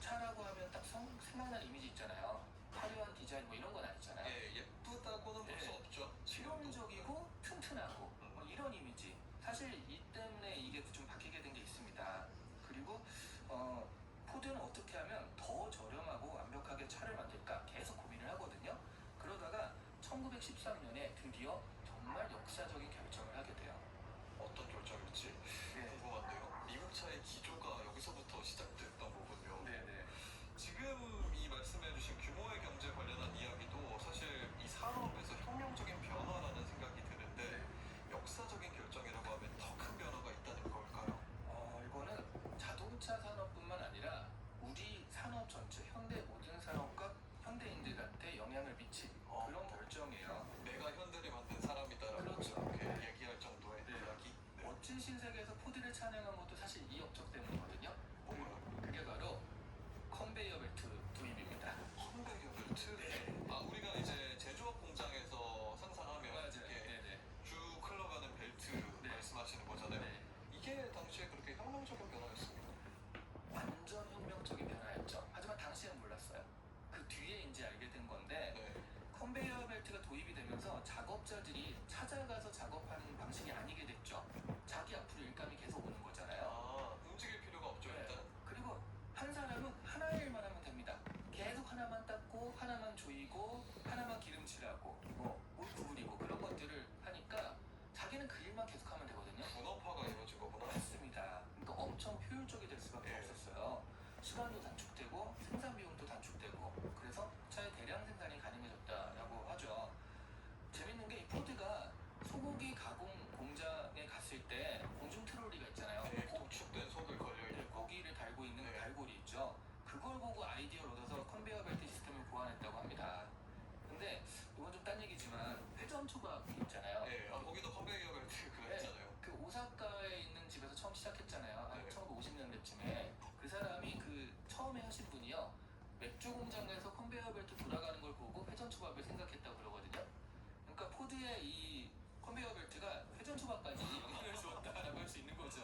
차라고 하면 딱 생각나는 이미지 있잖아요. 화려한 디자인 뭐 이런 건 아니잖아요. 예, 예쁘다고는 볼 수 네. 없죠. 실용적이고 튼튼하고 뭐 이런 이미지. 사실 이 때문에 이게 좀 바뀌게 된 게 있습니다. 그리고 포드는 어떻게 하면 더 저렴하고 완벽하게 차를 만들까 계속 고민을 하거든요. 그러다가 1913년에 드디어 정말 역사적인 결정을 하게 돼요. 어떤 결정일지 네. 궁금한데요. 미국 차의 기조가 여기서부터 시작됐던 거군요. 네네. 지금 이 말씀해주신 규모의 경제 관련한 이야기도 사실 이 산업에서 혁명적인 변화라는 생각이 드는데 역사적인 결정이라고 하면 더 큰 변화가 있다는 걸까요? 이거는 자동차 산업뿐만 아니라 우리 산업 전체, 현대 모든 산업과 현대인들한테 영향을 미친 그런 결정이에요. 내가 현대를 만든 사람이다라고 그렇죠. 이렇게 얘기할 정도의 네. 이야기. 네. 멋진 신세계에서 포드를 찬양한 것도 사실 이 업적 때문이거든요. 뭐가요? 그게 바로 컨베이어 벨트 도입입니다. 컨베이어 벨트? 네. 아, 우리가 이제 제조업 공장에서 상상하면 맞아요. 이렇게 네네. 쭉 흘러가는 벨트 네. 말씀하시는 거잖아요. 네. 이게 당시에 그렇게 혁명적인 변화였습니다. 완전 혁명적인 변화였죠. 하지만 당시에는 몰랐어요. 그 뒤에 이제 알게 된 건데 네. 컨베이어 벨트가 도입이 되면서 작업자들이 찾아가서 작업하는 방식이 아니게 됐죠. 자기 앞으로 일감이 계속 오는 거잖아요. 아, 움직일 필요가 없죠, 네. 일단. 그리고 한 사람은 하나의 일만 하면 됩니다. 계속 하나만 닦고 하나만 조이고 하나만 기름칠하고 물 구부리고 그런 것들을 하니까 자기는 그 일만 계속하면 되거든요. 분업화가 이루어진 거구나. 맞습니다. 그러니까 엄청 효율적이 될 수밖에 네. 없었어요. 시간도 단축되고 생산 비용도 단축되고 그래서 차의 대량 생산이 가능해졌다라고 하죠. 재밌는 게 이 포드가 소고기 가공 공장에 갔을 때 공중 트롤리가 있잖아요. 네, 독축된 속을 걸려있는 거. 고기를 달고 있는 네. 갈고리 있죠. 그걸 보고 아이디어를 얻어서 컨베이어 벨트 시스템을 고안했다고 합니다. 근데 이건 좀 딴 얘기지만 회전 초밥 있잖아요. 네, 아, 거기도 컨베이어 벨트 그거 있잖아요. 그 오사카에 있는 집에서 처음 시작했잖아요. 한 네. 1950년대쯤에 그 사람이 그 처음에 하신 분이요. 맥주 공장에서 컨베이어 벨트 돌아가는 걸 보고 회전 초밥을 생각했다고 그러거든요. 그러니까 포드의 이 컨베이어 벨트가 회전 초밥까지 영향을 주었다라고 할 수 있는 거죠.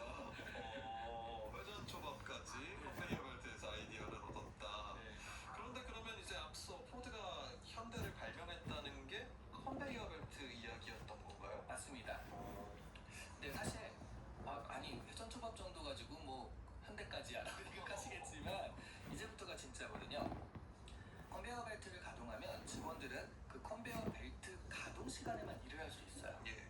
회전 초밥까지 컨베이어 벨트에서 아이디어를 얻었다. 네. 그런데 그러면 이제 앞서 포드가 현대를 발명했다는 게 컨베이어 벨트 이야기였던 건가요? 맞습니다. 근데 사실 아니 회전 초밥 정도 가지고 뭐 현대까지야라고 생각하시겠지만 이제부터가 진짜거든요. 컨베이어 벨트를 가동하면 직원들은 그 컨베이어 벨트 가동 시간에만 일을 할 수 있어요. 예.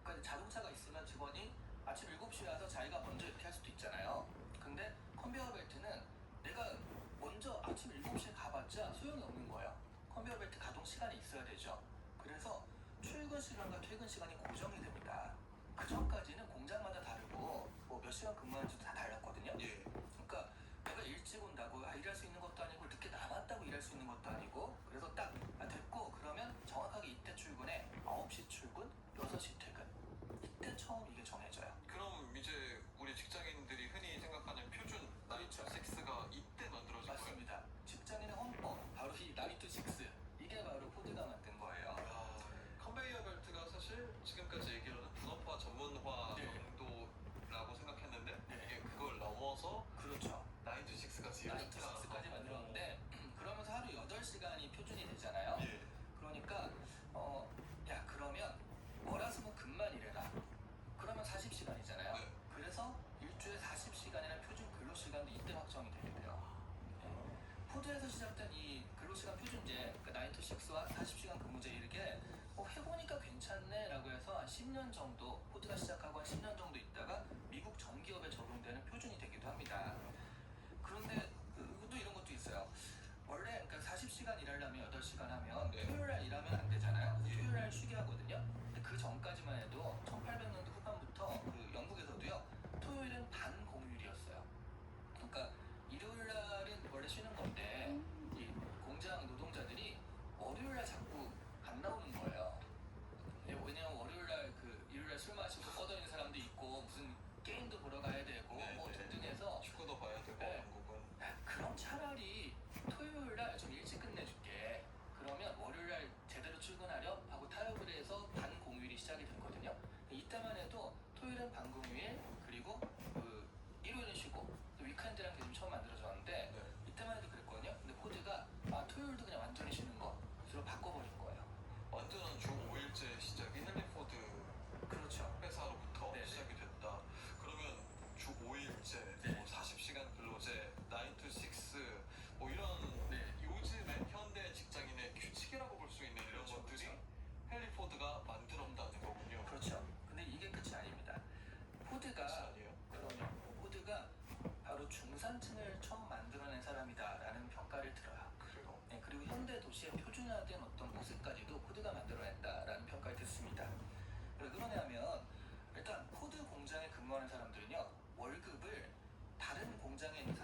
그러니까 자동차가 있으면 직원이 아침 7시에 와서 자기가 먼저 이렇게 할 수도 있잖아요. 근데 컨베이어 벨트는 내가 먼저 아침 7시에 가봤자 소용이 없는 거예요. 컨베이어 벨트 가동 시간이 있어야 되죠. 그래서 출근 시간과 퇴근 시간이 고정이 됩니다. 그 전까지는 공장마다 다르고 뭐 몇 시간 근무하는지도 다 달랐거든요. 예. 그러니까 내가 일찍 온다고 일할 수 있는 것도 아니고 늦게 남았다고 일할 수 있는 것도 아니고 그래서 딱 됐고 그러면 정확하게 이때 출근해 9시 출근 6시 퇴근 이때 처음 이게 정해져요. 그럼 이제 우리 직장인들이 흔히 생각하는 표준 그렇죠. 6가 이때 만들어진 거예요? 맞습니다. 직장인의 헌법 바로 이 9 to 6 이게 바로 포드가 만든 거예요. 컨베이어 벨트가 사실 지금까지 얘기로는 분업화 전문화 네. 정도라고 생각했는데 네. 이게 그걸 넘어서 그렇죠. 9 to 6까지 9 to 6까지 만들었는데 그러면서 하루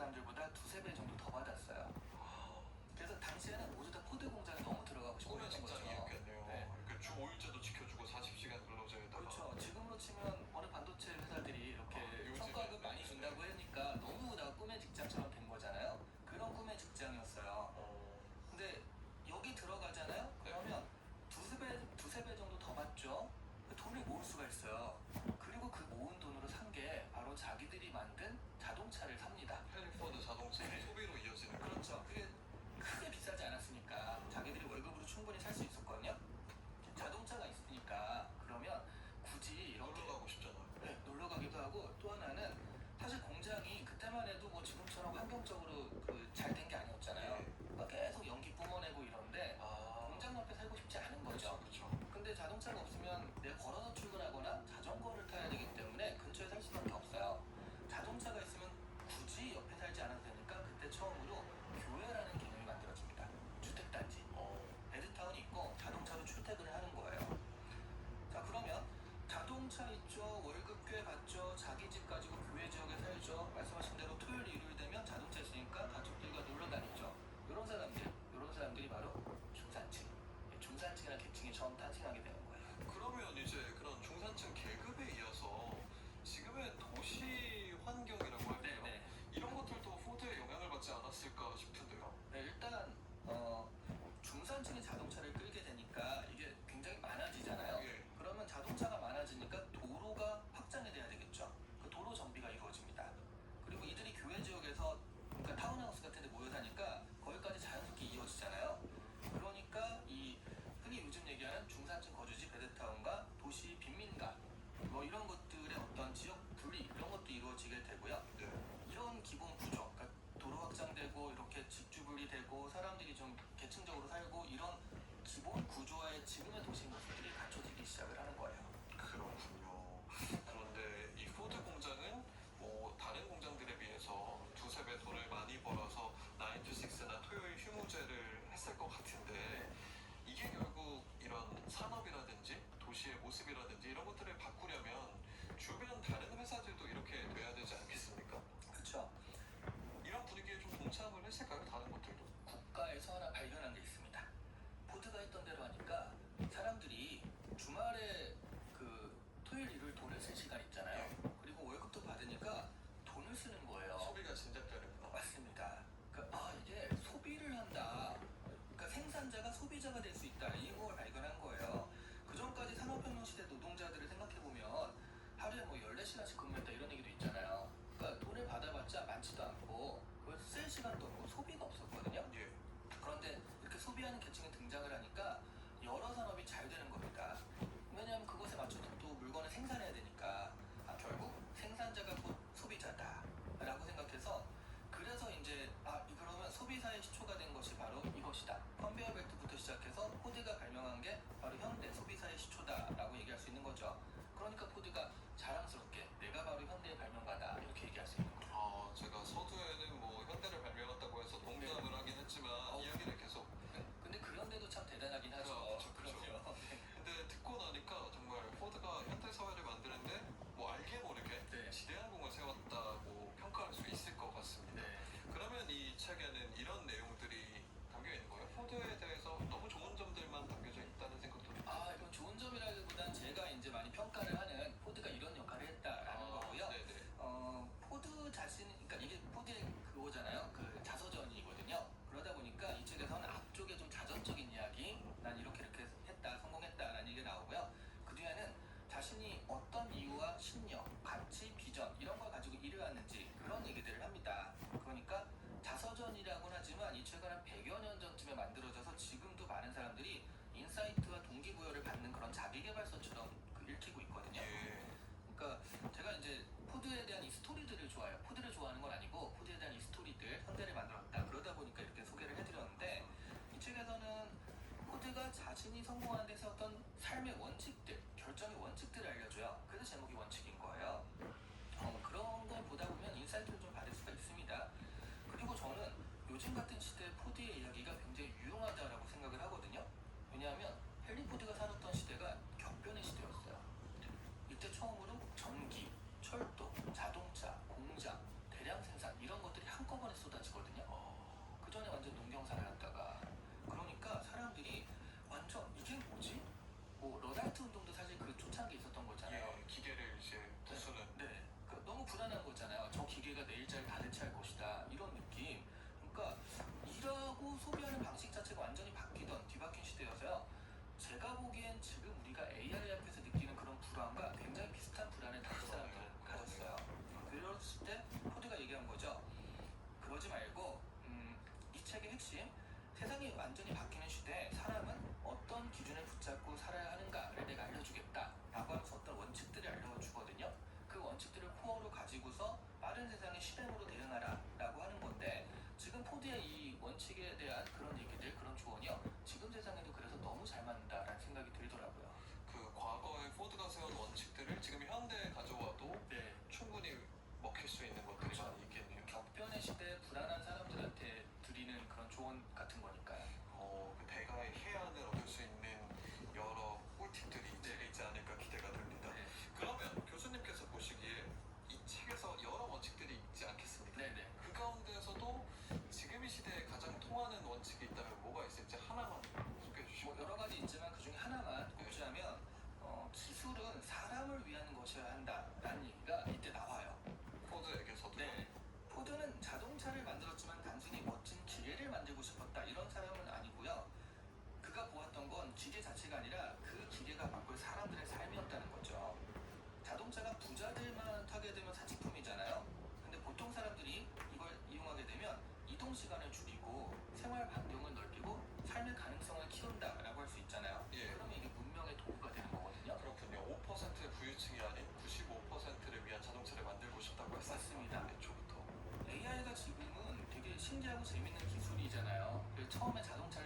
사람들보다 두세 배 정도 더 받았어요. 그래서 당시에는 모두 다 포드 공장에 너무 들어가고 싶어 꿈의 했던 거죠. 직장이었겠네요. 네. 이렇게 주 5일제도 지켜주고 40시간 근로제에다가. 그렇죠. 지금으로 치면 어느 반도체 회사들이 이렇게 요즘에, 성과급 많이 네, 준다고 네. 하니까 너무 다 꿈의 직장처럼 된 거잖아요. 그런 꿈의 직장이었어요. 어, 근데 여기 들어가잖아요. 그러면 두세 배 정도 더 받죠. 돈을 모을 수가 있어요. 그리고 그 모은 돈으로 산 게 바로 자기들이 만든 자동차를 삽니다. 헬리포드 자동차 네. 소비로 이어지는 거. 그렇죠. 그게 크게 비싸지 않았으니까 자기들이 월급으로 충분히 살 수 있었거든요. 자동차가 있으니까 그러면 굳이 이렇게 놀러 가고 싶잖아요. 네, 놀러 가기도 하고 또 하나는 사실 공장이 그때만 해도 뭐 지금처럼 환경적으로 잘 된 게 아니었잖아요. 네. 막 계속 연기 뿜어내고 이런데 아, 공장 옆에 살고 싶지 않은 그렇죠, 거죠. 그렇죠. 근데 자동차가 없으면 내가 걸어서 출근하거나 자전거를 타야 되기 때문에 근처에 살 수밖에 없어요. 자동차가 있으면 굳이 옆에 살지 않아도 되니까 그때 처음으로 교회라는 개념이 만들어집니다. 주택단지. 베드타운이 있고 자동차로 출퇴근을 하는 거예요. 자, 그러면 자동차 있죠, 월급 꽤 받죠, 자기 집 가지고 교회 지역에 살죠. 말씀하신 대로 토요일, 일요일 되면 자동차 있으니까 가족들과 놀러 다니죠. 이런 사람들이 바로 중산층. 중산층이라는 계층이 처음 탄생하게 되는 거예요. 그러면 이제 그런 중산층 계급에 이어서 지금의 도시 환경이라고 할까요? 네네. 이런 것들도 포드의 영향을 받지 않았을까 싶은데요. 네, 일단 중산층이 자동차를 끌게 되니까 이게 굉장히 많아지잖아요. 예. 그러면 자동차가 많아지니까 도로가 확장이 돼야 되겠죠. 그 도로 정비가 이루어집니다. 그리고 이들이 교회 지역에서 그러니까 타운하우스 같은 데 모여 사니까 거기까지 자연스럽게 이어지잖아요. 그러니까 이 흔히 요즘 얘기하는 중산층 거주지 베드타운과 도시 빈민가 뭐 이런 것들의 어떤 지역 분리 이런 것도 이루어지게 되고요. 네. 이런 기본 구조, 그러니까 도로 확장되고 이렇게 집주 분리되고 사람들이 좀 계층적으로 살고 이런 기본 구조의 지금의 도시 모습들이 갖춰지기 시작을 하는 거예요. 그렇군요. 그런데 이 포드 공장은 뭐 다른 공장들에 비해서 두세 배 돈을 많이 벌어서 9to6나 토요일 휴무제를 했을 것 같은데 이게 결국 이런 산업이라든지 도시의 모습이라든지 이런 것들을 바꾸려면 주변 다른 회사들도 이렇게 돼야 되지 않겠습니까? 그렇죠. 이런 분위기에 좀 동참을 했을까요? 다른 것들도? 국가에서 하나 발견한 게 있습니다. 포드가 했던 대로 하니까 사람들이 주말에 그 토요일 일요일 돈을 쓸 시간 있잖아요. 그리고 월급도 받으니까 돈을 쓰는 거예요. 소비가 진작되는구나. 맞습니다. 이게 소비를 한다. 그러니까 생산자가 소비자가 될 수 있다. 이걸 발견한 거예요. 그 전까지 산업혁명 시대 노동자들을 생각해 보면 하루에 뭐 14시간씩 근무했다 이런 얘기도 있잖아요. 그러니까 돈을 받아봤자 많지도 않고 그걸 쓸 시간도 없고 소비가 없었거든요. 예. 그런데 이렇게 소비하는 계층이 등장을 하니까 여러 산업이 잘 되는 겁니다. 왜냐하면 그것에 맞춰서 또 물건을 생산해야 되니까 결국 생산자가 곧 소비자다라고 생각해서 그래서 이제 그러면 소비사의 시초가 된 것이 바로 이것이다. 컨베이어 벨트부터 시작해서 포드가 발명한 게 바로 현대 소비사의 시초다라고 얘기할 수 있는 거죠. 그러니까 포드가 자랑스럽게 내가 바로 현대의 발명가다 이렇게 얘기할 수 있는 거예요. 제가 서두에는 뭐 현대를 발명했다고 해서 농담을 하긴 했지만 이야기를 계속. 근데 그 현대도 참 대단하긴 하죠. 그렇죠. 그럼요. 근데 듣고 나니까 정말 포드가 현대 사회를 만드는데 뭐 알게 모르게 네. 지대한 공을 세웠다고 평가할 수 있을 것 같습니다. 네. 그러면 이 책에는 이런 내용들이 담겨 있는 거예요? 포드에 대해서 너무 좋은 점들만 담겨져 있다는 생각도 듭니다. 이건 좋은 점이라기보단 제가 이제 많이 평가를 하는 포드가 이런 역할을 했다라는 거고요. 네네. 포드 자신, 그러니까 이게 포드의 그거잖아요. 그 자서전이거든요. 그러다 보니까 이 책에서는 앞쪽에 좀 자전적인 이야기, 난 이렇게 했다, 성공했다라는 얘기가 나오고요. 그 뒤에는 자신이 어떤 이유와 신념, 가치, 비전 이런 걸 가지고 일을 하는지 그런 얘기들을 합니다. 그러니까 자서전이라고는 하지만 이 책은 한 100여 년 전쯤에 만들어져서 지금도 많은 사람들이 인사이트와 동기부여를 받는 그런 자기계발서처럼 읽히고 있거든요. 예. 그러니까 제가 이제 포드에 대한 이 스토리들을 좋아해요. 포드를 좋아하는 건 아니고 포드에 대한 이 스토리들, 현대를 만들었다. 그러다 보니까 이렇게 소개를 해드렸는데 이 책에서는 포드가 자신이 성공하는 데 세웠던 삶의 원칙들, 결정의 원칙들을 알려줘요. 그래서 제목이 원칙인 거예요. 그런 걸 보다 보면 인사이트를 좀 받을 수가 있습니다. 그리고 저는 요즘 같은 시대에 포드의 이야기가 굉장히 유용하다라고 생각을 하거든요. 왜냐하면 헨리 포드가 살았던 시대가 격변의 시대였어요. 이때 처음으로 전기, 철도, 자동차, 공장, 대량 생산 이런 것들이 한꺼번에 책의 핵심, 세상이 완전히 바뀌는 시대에 사람은 어떤 기준을 붙잡고 살아야 하는가를 내가 알려주겠다 라고 하면서 어떤 원칙들을 알려주거든요. 그 원칙들을 코어로 가지고서 빠른 세상의 시대으로 대응하라 라고 하는 건데, 지금 포드의 이 원칙에 대한 그런 얘기들, 그런 조언이요, 지금 세상에도 그래서 너무 잘 맞는다라는 생각이 들더라고요. 그 과거에 포드가 세운 원칙들을 지금 현대에 가져와도 네. 충분히 먹힐 수 있는 것들이 그렇죠. 많이 있겠네요. 격변의 시대에 불안한 사람들한테 드리는 그런 조언 같은 거니까요. 그 대가의 해안을 얻을 수 있는 여러 꿀팁들이 이 책에 있지 않을까 기대가 됩니다. 네. 그러면 교수님께서 보시기에 이 책에서 여러 원칙들이 있지 않겠습니까? 네네. 그 가운데서도 지금 이 시대에 가장 통하는 원칙이 있다면 뭐가 있을지 하나만 소개해 주시고. 뭐 여러 가지 있지만 그 중에 하나만 꼽자면, 기술은 사람을 위한 것이어야 한다라는 얘기가 이때 나와요. 포드에게서도. 네. 포드는 자동차를 만들었지만 단순히 멋진 기계를 만들고 싶었다 이런 사람은 아니고요. 그가 보았던 건 기계 자체가 아니라 그 기계가 바꿀 사람들의 삶이었다는 거죠. 자동차가 부자들만 타게 되면 사치품이잖아요. 근데 보통 사람들이 이걸 이용하게 되면 이동 시간을 줄이고 생활 반경을 넓히고 삶의 가능성을 키운다라고 할 수 있잖아요. 예. 그러면 이게 문명의 도구가 되는 거거든요. 그렇군요. 5%의 부유층이 아닌 95%를 위한 자동차를 만들고 싶다고 했어요. 맞습니다. 애초부터. AI가 지금은 되게 신기하고 재밌는 기술이잖아요. 그래서 처음에 자동차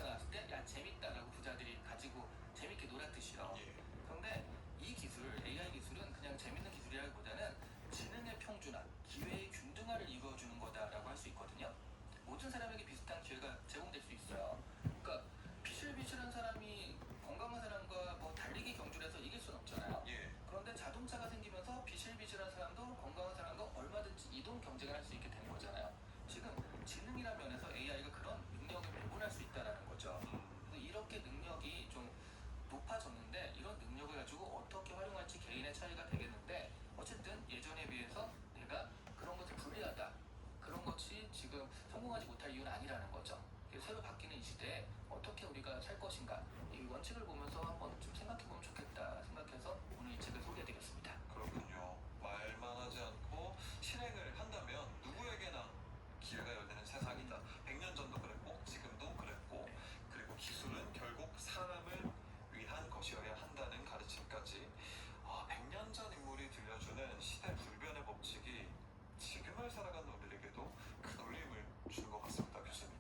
나왔을 때 야 재밌다라고 부자들이 가지고 재밌게 놀았듯이요. 예. 그런데 이 기술, AI 기술은 그냥 재밌는 기술이라기보다는 지능의 평준화, 기회의 균등화를 이루어주는 거다라고 할 수 있거든요. 모든 사람에게 비슷한 기회가 제공될 수 있어요. 그러니까 비실비실한 사람이 건강한 사람과 뭐 달리기 경주를 해서 이길 수는 없잖아요. 예. 그런데 자동차가 생기면서 비실비실한 사람도 건강한 사람과 얼마든지 이동 경쟁을 할 수 있게 된 거잖아요. 지금 지능이라는 면에서 AI가 그런 능력을 배분할 수 있다는 거죠. 그래서 이렇게 능력이 좀 높아졌는데, 이런 능력을 가지고 어떻게 활용할지 개인의 차이가 되겠는데, 어쨌든 예전에 비해서 내가 그런 것을 불리하다, 그런 것이 지금 성공하지 못할 이유는 아니라는 거죠. 새로 바뀌는 이 시대에 어떻게 우리가 살 것인가, 이 원칙을 보면서 한번 좀 생각해보면 좋겠다 생각해서 오늘 이 책을 소개해드렸습니다. 그렇군요. 말만 하지 않고 실행을 한다면 누구에게나 기회가 열리는 세상이다. 100년 전도 그랬고 지금도 그랬고, 그리고 기술은 결국 사람을 위한 것이어야 한다는 가르침까지 100년 전 인물이 들려주는 시대 불변의 법칙이 지금을 살아가는 우리에게도 큰 울림을 주는 것 같습니다. 교수님.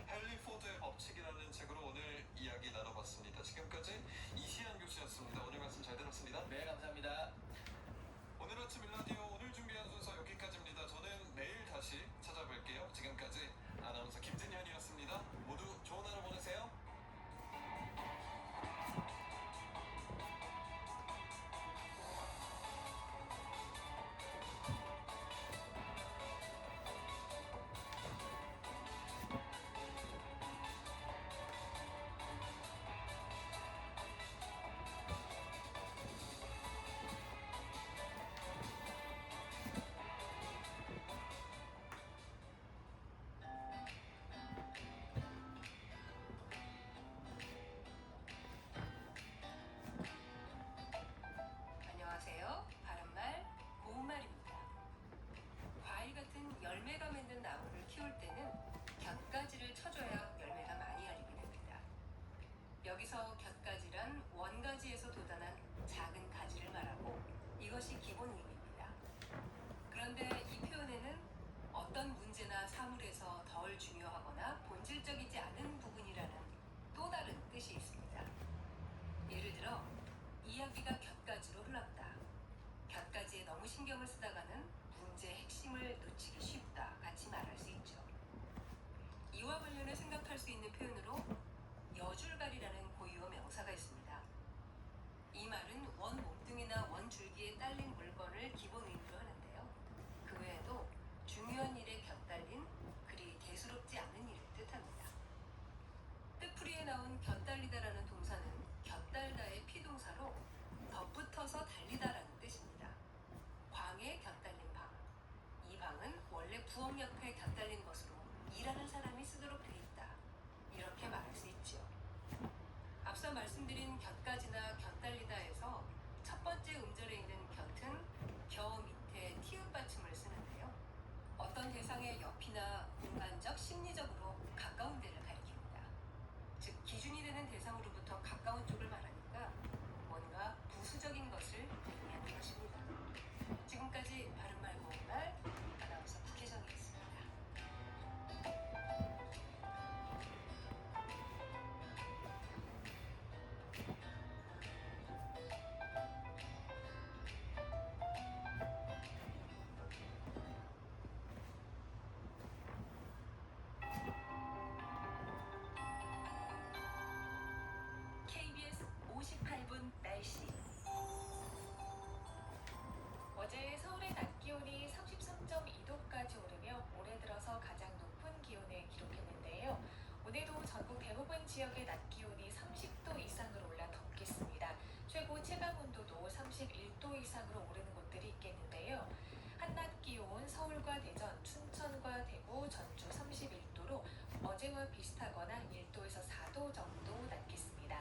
헨리 포드의 법칙이라는 책으로 오늘 이야기 나눠봤습니다. 지금까지 이시안 교수였습니다. 오늘 말씀 잘 들었습니다. 네, 감사합니다. 오늘 아침 일라디오 오늘 준비한 순서 여기까지입니다. 저는 내일 다시 찾아뵐게요. 지금까지 아나운서 김진현이었습니다. 모두 좋은 하루 보내세요. 안녕하세요. 바른말, 고운말입니다. 과일 같은 열매가 맺는 나무를 키울 때는 곁가지를 쳐줘야 열매가 많이 열리게 됩니다. 여기서 곁가지란 원가지에서 돋아난 작은 가지를 말하고, 이것이 기본 의미입니다. 그런데 이 표현에는 어떤 문제나 사물에서 덜 중요하거나 본질적이지 않은 부분이라는 또 다른 뜻이 있습니다. 예를 들어 이야기가 곁가지로 흘렀다, 곁가지에 너무 신경을 쓰다가는 문제의 핵심을 놓치기 쉽다 같이 말할 수 있죠. 이와 관련해 생각할 수 있는 표현으로 여줄갈이라는 고유어 명사가 있습니다. 이 말은 원 몸뚱이나 원 줄기에 딸린 물건을 기본 의미로 하는데요. 그 외에도 중요한 일에 곁달린, 그리 대수롭지 않은 일을 뜻합니다. 뜻풀이에 나온 곁달리다라는 동사는 곁달다의 피동사로 덧붙어서 달리다라는 뜻입니다. 광에 곁달린 방, 이 방은 원래 부엌 옆에 곁달린 것으로 일하는 사람이 쓰도록 돼 있다, 이렇게 말할 수 있죠. 앞서 말씀드린 곁가지나 곁달리다에서 첫 번째 음절에 있는 곁은 겨 밑에 티읕 받침을 쓰는데요. 어떤 대상의 옆이나 공간적, 심리적 되는 대상으로부터 가까운 쪽을 말하니까 뭔가 부수적인 것을 의미하는 것입니다. 지금까지 바른말 고운말 아나운서 박혜정이었습니다. KBS 58분 날씨. 어제 서울의 낮 기온이 33.2도까지 오르며 올해 들어서 가장 높은 기온을 기록했는데요. 오늘도 전국 대부분 지역의 낮 기온이 30도 이상으로 올라 덥겠습니다. 최고 체감 온도도 31도 이상으로 오르는 곳들이 있겠는데요. 한낮 기온 서울과 대전, 춘천과 대구, 전주 31도로 어제와 비슷하거나 1도에서 4도 정도 낮겠습니다.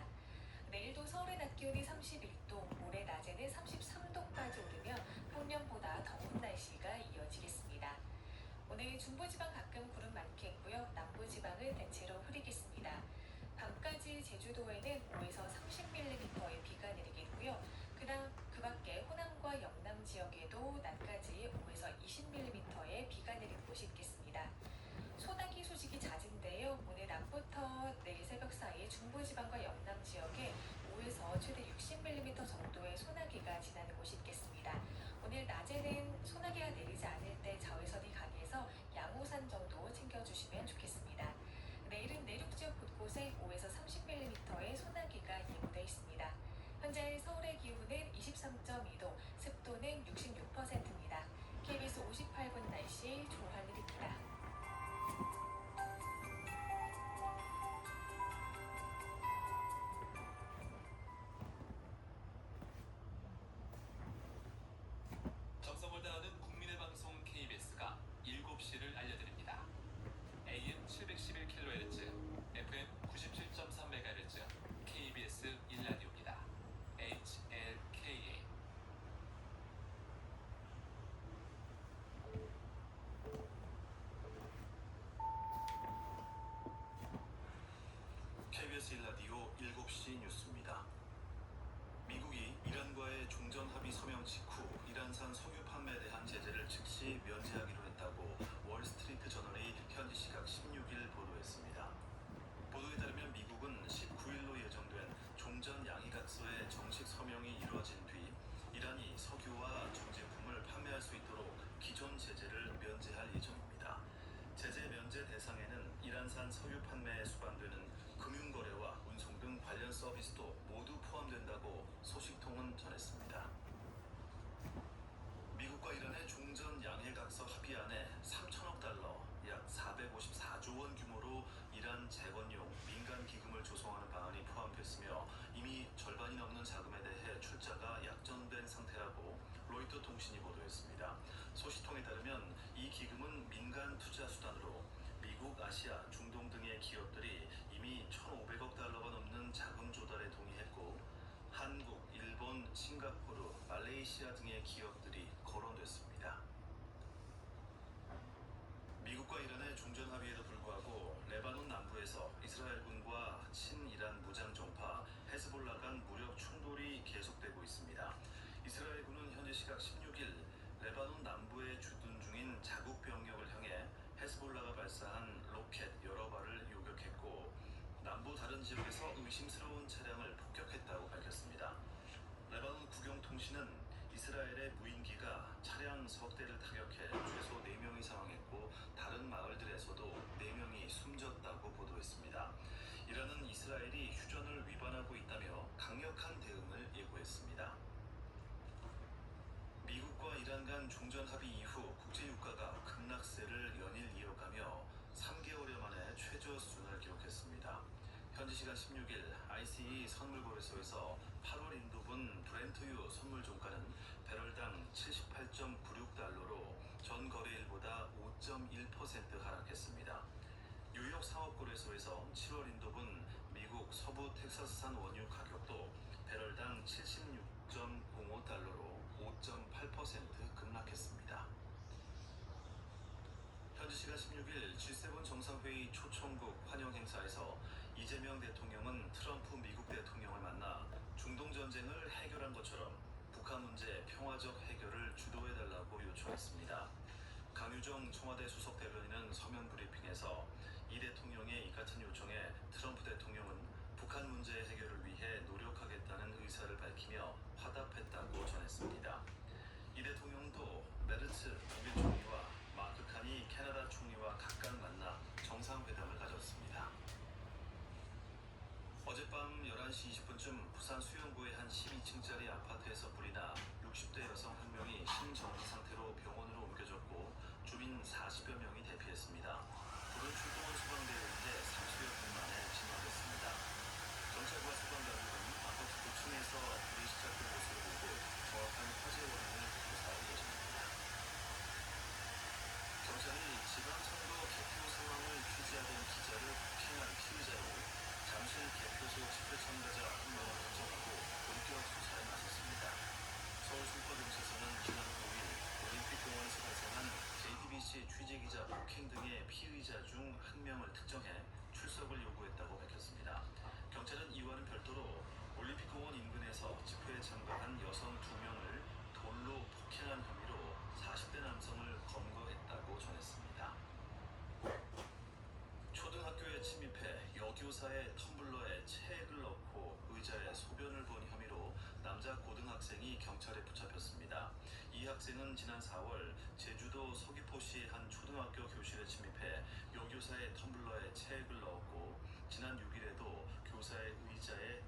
내일도 서울의 낮 기온이 31도, 모레 낮에는 33도까지 오르며 평년보다 더운 날씨가 이어지겠습니다. 오늘 중부지방 가끔 구름 많겠고요. 남부지방은 대체로 흐리겠습니다. 밤까지 제주도에는 5에서 30mm의 비가 내리겠고요. 그 밖에 호남과 영남 지역에도 낮까지 5에서 20mm의 비가 내리는 곳이 있겠습니다. 소나기 소식이 잦은데요. 오늘 낮부터 내일 새벽 사이 중부지방과 영남 지역에 5에서 최대 60mm 정도의 소나기가 지나는 곳이 있겠습니다. 오늘 낮에는 소나기가 내리지 않을 때 자외선이 강해서 양호산 정도 챙겨주시면 좋겠습니다. 내일은 내륙 지역 곳곳에 5에서 30mm의 소나기가 예보되어 있습니다. 현재 서울의 기온은 23.2도, 습도는 66%입니다. KBS 58분 날씨 조한일입니다. 정성을 다하는 국민의 방송 KBS가 7시를 알려드립니다. AM 711kHz, FM 97.3MHz, KBS 1라디오입니다. HLKA. KBS 1라디오 7시 뉴스입니다. 미국이 이란과의 종전 합의 서명 직후 이란산 석유 판매에 대한 제재를 즉시 면제하기로 했다고 월스트리트 저널이 현지 시각 16일 보도했습니다. 보도에 따르면 미국은 19일로 예정된 종전 양해각서의 정식 서명이 이루어진 뒤 이란이 석유와 정제품을 판매할 수 있도록 기존 제재를 면제할 예정입니다. 제재 면제 대상에는 이란산 석유 판매에 수반되는 금융거래와 운송 등 관련 서비스도 모두 포함된다고 소식통은 전했습니다. 미국과 이란의 종전 양해각서 합의안에 3천억 달러, 약 454조 원 규모로 이란 재건용 민간 기금을 조성하는 방안이 포함됐으며 이미 절반이 넘는 자금에 대해 출자가 약정된 상태라고 로이터 통신이 보도했습니다. 소식통에 따르면 이 기금은 민간 투자 수단으로 미국, 아시아, 중동 등의 기업들이 이미 1,500억 달러가 넘는 자금 조달에 동의했고 한국, 일본, 싱가포르, 말레이시아 등의 기업들이 거론됐습니다. 미국과 이란의 종전 합의에도 불구하고 레바논 남부에서 이스라엘군과 친이란 무장정파 헤즈볼라 간 무력 충돌이 계속되고 있습니다. 이스라엘군은 현지 시각 16일 레바논 남부에 주둔 중인 자국 병력을 향해 헤즈볼라가 발사한 로켓 여러 발을 요격했고 남부 다른 지역에서 의심스러운 차량을 폭격했다고 밝혔습니다. 레바논 국영통신은 이스라엘의 무인기가 차량 석 대를 타격해 최소 4명이 사망했고 다른 마을들에서도 4명이 숨졌다고 보도했습니다. 이란은 이스라엘이 휴전을 위반하고 있다며 강력한 대응을 예고했습니다. 미국과 이란 간 종전 합의 이후 국제유가가 급락세를 연일 이어가며 3개월여 만에 최저 수준을 기록했습니다. 현지 시간 16일 ICE 선물거래소에서 8월 인도분 브렌트유 선물 종가는 배럴당 78.96달러로 전 거래일보다 5.1% 하락했습니다. 뉴욕 상업거래소에서 7월 인도분 미국 서부 텍사스산 원유 가격도 배럴당 76.05달러로 5.8% 급락했습니다. 현지 시간 16일 G7 정상회의 초청국 환영 행사에서 이재명 대통령은 트럼프 미국 대통령을 만나 중동 전쟁을 해결한 것처럼 북한 문제 평화적 해결을 주도해달라고 요청했습니다. 강유정 청와대 수석 대변인은 서면 브리핑에서 이 대통령의 이 같은 요청에 트럼프 대통령은 북한 문제 해결을 위해 노력하겠다는 의사를 밝히며 화답했다고 전했습니다. 이 대통령도 메르츠 독일 총리와 마크 칸이 캐나다 총리와 각각 만나 정상회담을 가졌습니다. 어젯밤 11시 20분쯤 부산 수영구의 한 12층짜리 아파트에서 불이 나 60대 여성 한 명이 심정지 상태로 병원으로 옮겨졌고 주민 40여 명이 대피했습니다. 불은 출동한 소방대에 의해 30여 분 만에 진화됐습니다. 경찰과 소방당국은 아파트 9층에서 불이 시작된 것으로 보고 정확한 화재 원인을 조사할 예정입니다. 경찰이 지방선거 개표 상황을 취재하던 기자를 폭행한 피의자로 잠실 개표소 집회 참가자 한 명을 특정하고 본격 수사에 나섰습니다. 서울송파경찰서는 지난 9일 올림픽공원에서 발생한 JTBC 취재기자 폭행 등의 피의자 중 한 명을 특정해 출석을 요구했다고 밝혔습니다. 경찰은 이와는 별도로 올림픽공원 인근에서 집회에 참가한 여성 2명을 돌로 폭행한 혐의로 40대 남성을 검거했다고 전했습니다. 초등학교에 침입해 여교사의 텀블러에 체액을 넣고 의자에 소변을 본 혐의로 남자 고등학생이 경찰에 붙잡혔습니다. 이 학생은 지난 4월 제주도 서귀포시의 한 초등학교 교실에 침입해 여교사의 텀블러에 체액을 넣었고 지난 6일에도 교사의 의자에